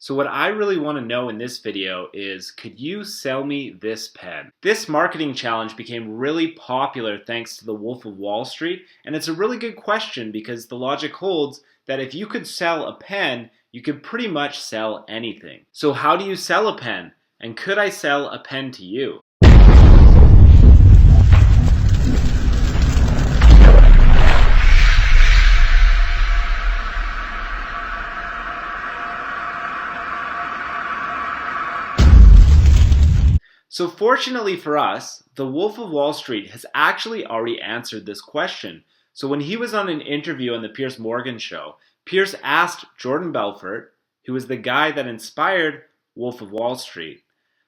So what I really want to know in this video is, could you sell me this pen? This marketing challenge became really popular thanks to the Wolf of Wall Street, and it's a really good question because the logic holds that if you could sell a pen, you could pretty much sell anything. So how do you sell a pen? And could I sell a pen to you? So fortunately for us, the Wolf of Wall Street has actually already answered this question. So when he was on an interview on the Piers Morgan show, Piers asked Jordan Belfort, who was the guy that inspired Wolf of Wall Street,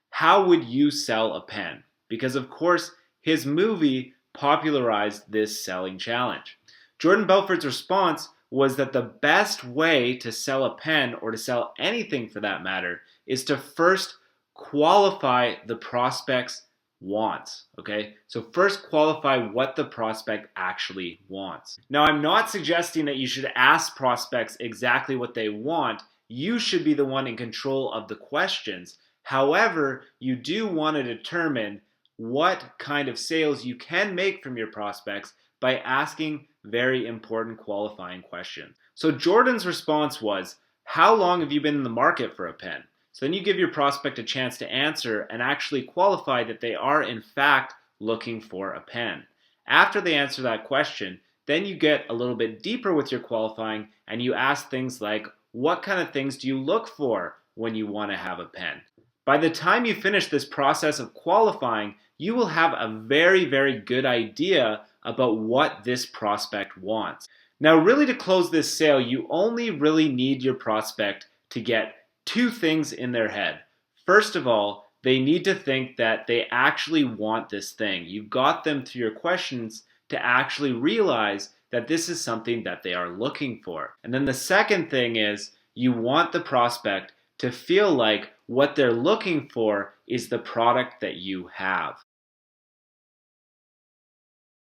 how would you sell a pen? Because of course, his movie popularized this selling challenge. Jordan Belfort's response was that the best way to sell a pen, or to sell anything for that matter, is to first qualify the prospect's wants, okay? So first qualify what the prospect actually wants. Now, I'm not suggesting that you should ask prospects exactly what they want. You should be the one in control of the questions. However, you do want to determine what kind of sales you can make from your prospects by asking very important qualifying questions. So Jordan's response was, how long have you been in the market for a pen? So then you give your prospect a chance to answer and actually qualify that they are in fact looking for a pen. After they answer that question, then you get a little bit deeper with your qualifying and you ask things like, what kind of things do you look for when you want to have a pen? By the time you finish this process of qualifying, you will have a very, very good idea about what this prospect wants. Now, really to close this sale, you only really need your prospect to get two things in their head. First of all, they need to think that they actually want this thing. You got them through your questions to actually realize that this is something that they are looking for. And then the second thing is you want the prospect to feel like what they're looking for is the product that you have.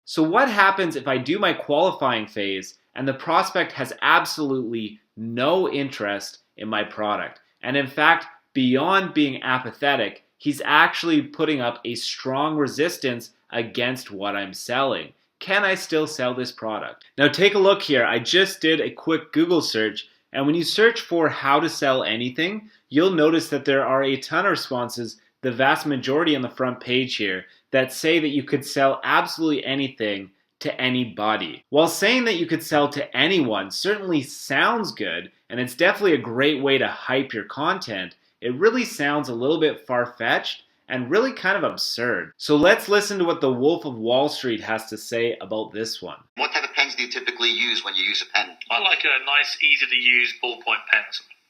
So what happens if I do my qualifying phase and the prospect has absolutely no interest in my product? And in fact, beyond being apathetic, he's actually putting up a strong resistance against what I'm selling. Can I still sell this product? Now take a look here. I just did a quick Google search, and when you search for how to sell anything, you'll notice that there are a ton of responses, the vast majority on the front page here, that say that you could sell absolutely anything to anybody. While saying that you could sell to anyone certainly sounds good, and it's definitely a great way to hype your content, it really sounds a little bit far-fetched and really kind of absurd. So let's listen to what the Wolf of Wall Street has to say about this one. What type of pens do you typically use when you use a pen? I like a nice, easy-to-use ballpoint pen.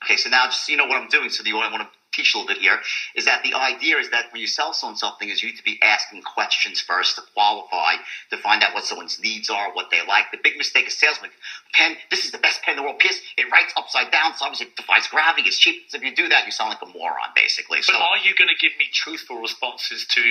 Okay, so now just what I'm doing, so I want to teach a little bit here, is that the idea is that when you sell someone something is you need to be asking questions first to qualify, to find out what someone's needs are, what they like. The big mistake of salesmen, pen, this is the best pen in the world, Pierce, it writes upside down, so obviously it defies gravity, it's cheap. So if you do that, you sound like a moron, basically. But are you going to give me truthful responses to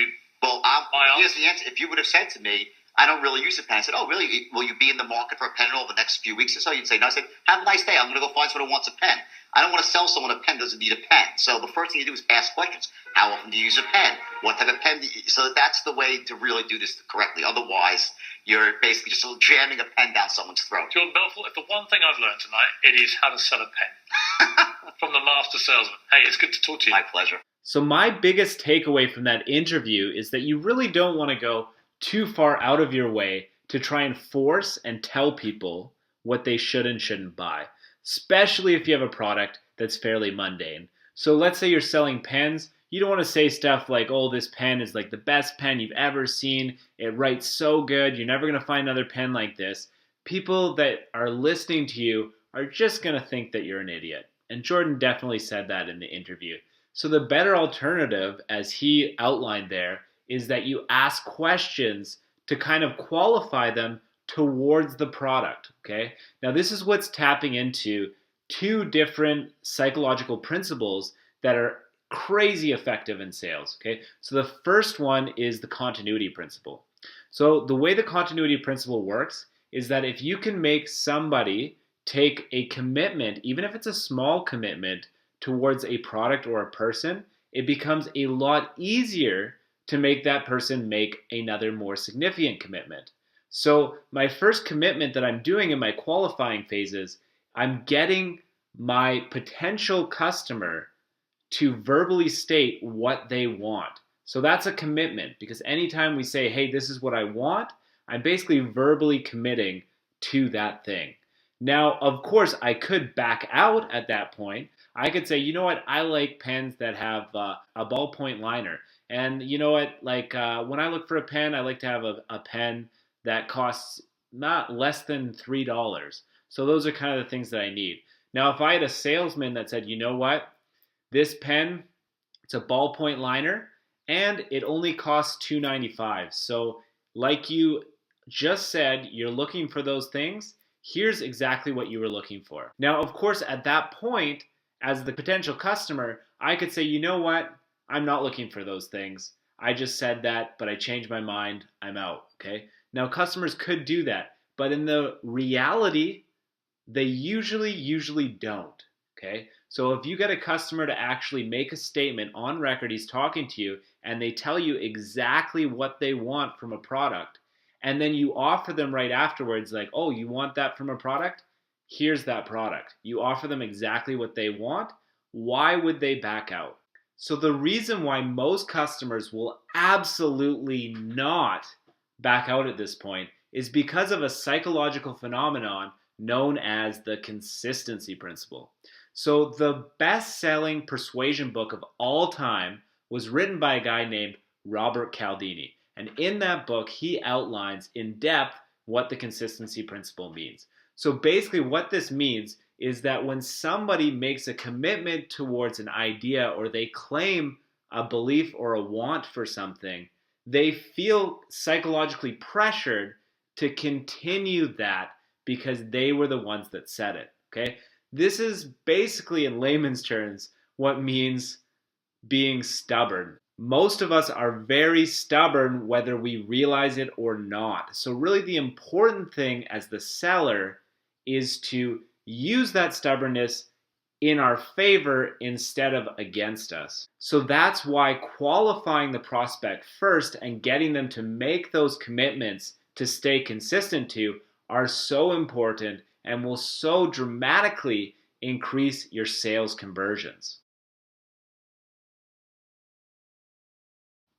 here's the answer. If you would have said to me, I don't really use a pen. I said, oh, really? Will you be in the market for a pen over the next few weeks or so? You'd say, no. I said, have a nice day. I'm going to go find someone who wants a pen. I don't want to sell someone a pen that doesn't need a pen. So the first thing you do is ask questions. How often do you use a pen? What type of pen do you use? So that's the way to really do this correctly. Otherwise, you're basically just jamming a pen down someone's throat. Jordan Belfort, if the one thing I've learned tonight, it is how to sell a pen. From the master salesman. Hey, it's good to talk to you. My pleasure. So my biggest takeaway from that interview is that you really don't want to go too far out of your way to try and force and tell people what they should and shouldn't buy, especially if you have a product that's fairly mundane. So let's say you're selling pens. You don't want to say stuff like, oh, this pen is like the best pen you've ever seen. It writes so good. You're never going to find another pen like this. People that are listening to you are just going to think that you're an idiot. And Jordan definitely said that in the interview. So the better alternative, as he outlined there, is that you ask questions to kind of qualify them towards the product, okay? Now this is what's tapping into two different psychological principles that are crazy effective in sales, okay? So the first one is the continuity principle. So the way the continuity principle works is that if you can make somebody take a commitment, even if it's a small commitment, towards a product or a person, it becomes a lot easier to make that person make another more significant commitment. So my first commitment that I'm doing in my qualifying phases, I'm getting my potential customer to verbally state what they want. So that's a commitment, because anytime we say, hey, this is what I want, I'm basically verbally committing to that thing. Now, of course, I could back out at that point. I could say, you know what, I like pens that have a ballpoint liner. And you know what, like when I look for a pen, I like to have a pen that costs not less than $3. So those are kind of the things that I need. Now, if I had a salesman that said, you know what, this pen, it's a ballpoint liner, and it only costs $2.95. So like you just said, you're looking for those things. Here's exactly what you were looking for. Now, of course, at that point, as the potential customer, I could say, you know what? I'm not looking for those things. I just said that, but I changed my mind. I'm out. Okay. Now, customers could do that, but in the reality, they usually don't. Okay. So if you get a customer to actually make a statement on record, he's talking to you, and they tell you exactly what they want from a product, and then you offer them right afterwards, like, oh, you want that from a product? Here's that product. You offer them exactly what they want. Why would they back out? So the reason why most customers will absolutely not back out at this point is because of a psychological phenomenon known as the consistency principle. So the best-selling persuasion book of all time was written by a guy named Robert Cialdini. And in that book, he outlines in depth what the consistency principle means. So basically what this means is that when somebody makes a commitment towards an idea, or they claim a belief or a want for something, they feel psychologically pressured to continue that because they were the ones that said it. Okay? This is basically, in layman's terms, what means being stubborn. Most of us are very stubborn whether we realize it or not. So really the important thing as the seller is to use that stubbornness in our favor instead of against us. So that's why qualifying the prospect first and getting them to make those commitments to stay consistent to are so important and will so dramatically increase your sales conversions.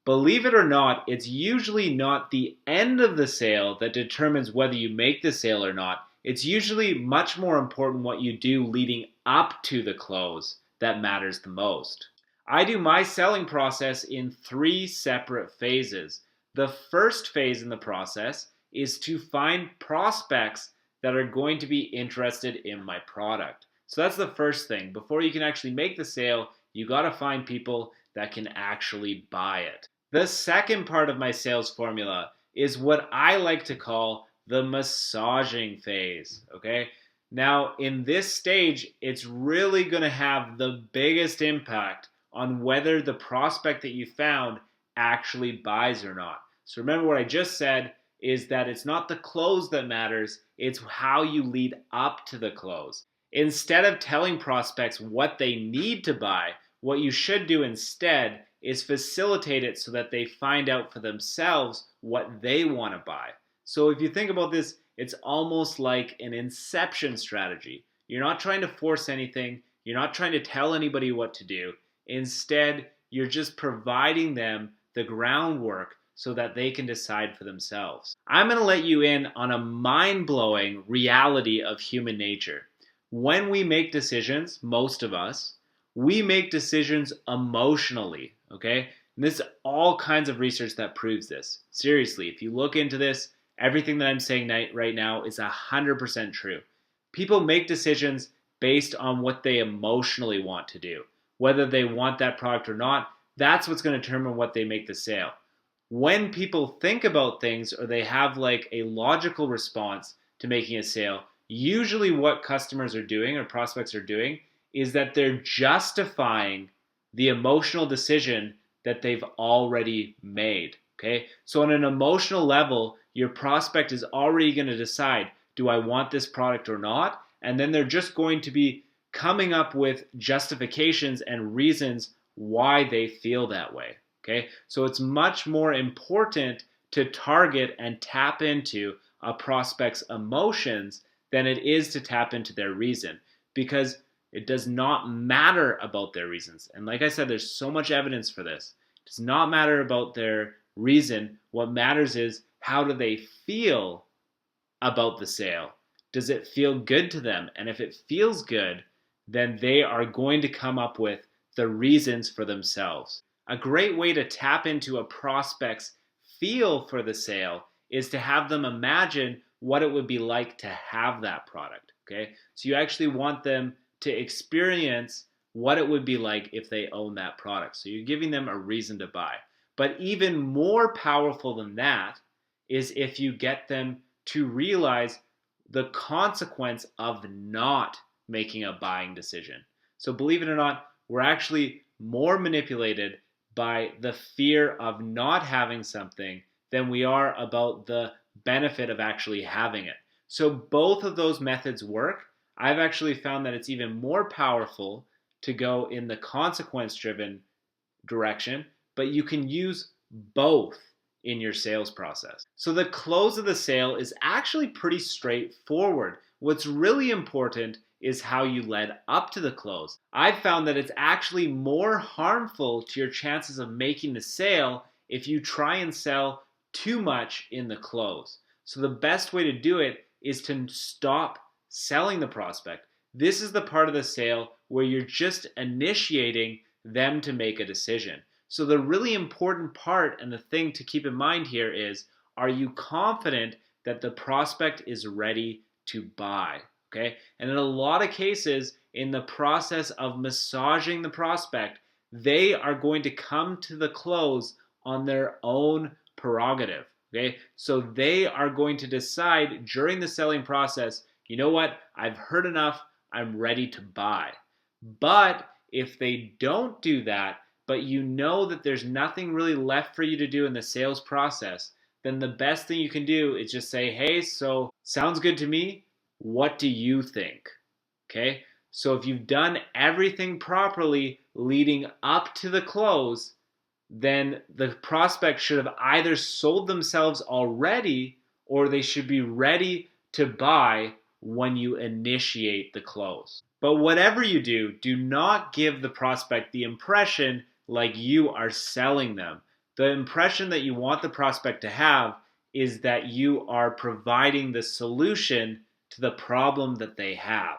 Believe it or not, it's usually not the end of the sale that determines whether you make the sale or not. It's usually much more important what you do leading up to the close that matters the most. I do my selling process in 3 separate phases. The first phase in the process is to find prospects that are going to be interested in my product. So that's the first thing. Before you can actually make the sale, you got to find people that can actually buy it. The second part of my sales formula is what I like to call the massaging phase, okay? Now, in this stage, it's really going to have the biggest impact on whether the prospect that you found actually buys or not. So remember what I just said is that it's not the close that matters, it's how you lead up to the close. Instead of telling prospects what they need to buy, what you should do instead is facilitate it so that they find out for themselves what they want to buy. So if you think about this, it's almost like an inception strategy. You're not trying to force anything. You're not trying to tell anybody what to do. Instead, you're just providing them the groundwork so that they can decide for themselves. I'm going to let you in on a mind-blowing reality of human nature. When we make decisions, most of us, we make decisions emotionally, okay? And there's all kinds of research that proves this. Seriously, if you look into this, everything that I'm saying right now is 100% true. People make decisions based on what they emotionally want to do. Whether they want that product or not, that's what's going to determine what they make the sale. When people think about things or they have like a logical response to making a sale, usually what customers are doing or prospects are doing is that they're justifying the emotional decision that they've already made. Okay? So on an emotional level, your prospect is already going to decide, do I want this product or not? And then they're just going to be coming up with justifications and reasons why they feel that way. Okay, so it's much more important to target and tap into a prospect's emotions than it is to tap into their reason, because it does not matter about their reasons. And like I said, there's so much evidence for this. It does not matter about their reason. What matters is, how do they feel about the sale? Does it feel good to them? And if it feels good, then they are going to come up with the reasons for themselves. A great way to tap into a prospect's feel for the sale is to have them imagine what it would be like to have that product. Okay, so you actually want them to experience what it would be like if they own that product. So you're giving them a reason to buy. But even more powerful than that is if you get them to realize the consequence of not making a buying decision. So believe it or not, we're actually more manipulated by the fear of not having something than we are about the benefit of actually having it. So both of those methods work. I've actually found that it's even more powerful to go in the consequence-driven direction, but you can use both in your sales process. So the close of the sale is actually pretty straightforward. What's really important is how you led up to the close. I've found that it's actually more harmful to your chances of making the sale if you try and sell too much in the close. So the best way to do it is to stop selling the prospect. This is the part of the sale where you're just initiating them to make a decision. So the really important part and the thing to keep in mind here is, are you confident that the prospect is ready to buy? Okay? And in a lot of cases, in the process of massaging the prospect, they are going to come to the close on their own prerogative. Okay? So they are going to decide during the selling process, you know what? I've heard enough. I'm ready to buy. But if they don't do that, but you know that there's nothing really left for you to do in the sales process, then the best thing you can do is just say, hey, so sounds good to me. What do you think? Okay? So if you've done everything properly leading up to the close, then the prospect should have either sold themselves already, or they should be ready to buy when you initiate the close. But whatever you do, do not give the prospect the impression like you are selling them. The impression that you want the prospect to have is that you are providing the solution to the problem that they have.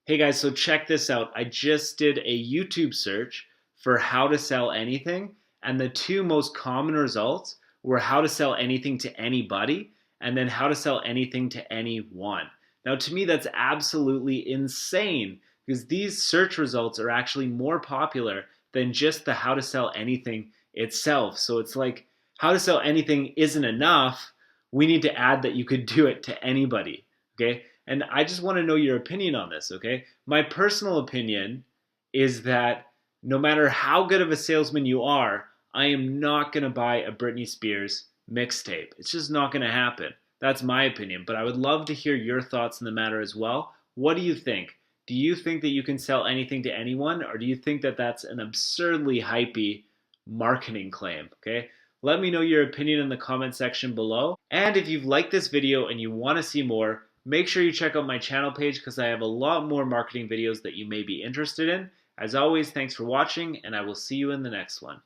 Hey guys, so check this out. I just did a YouTube search for how to sell anything, and the two most common results were how to sell anything to anybody and then how to sell anything to anyone. Now, to me, that's absolutely insane, because these search results are actually more popular than just the how to sell anything itself. So it's like, how to sell anything isn't enough. We need to add that you could do it to anybody, okay? And I just want to know your opinion on this, okay? My personal opinion is that no matter how good of a salesman you are, I am not going to buy a Britney Spears mixtape. It's just not going to happen. That's my opinion, but I would love to hear your thoughts on the matter as well. What do you think? Do you think that you can sell anything to anyone, or do you think that that's an absurdly hypey marketing claim? Okay? Let me know your opinion in the comment section below. And if you've liked this video and you want to see more, make sure you check out my channel page, because I have a lot more marketing videos that you may be interested in. As always, thanks for watching, and I will see you in the next one.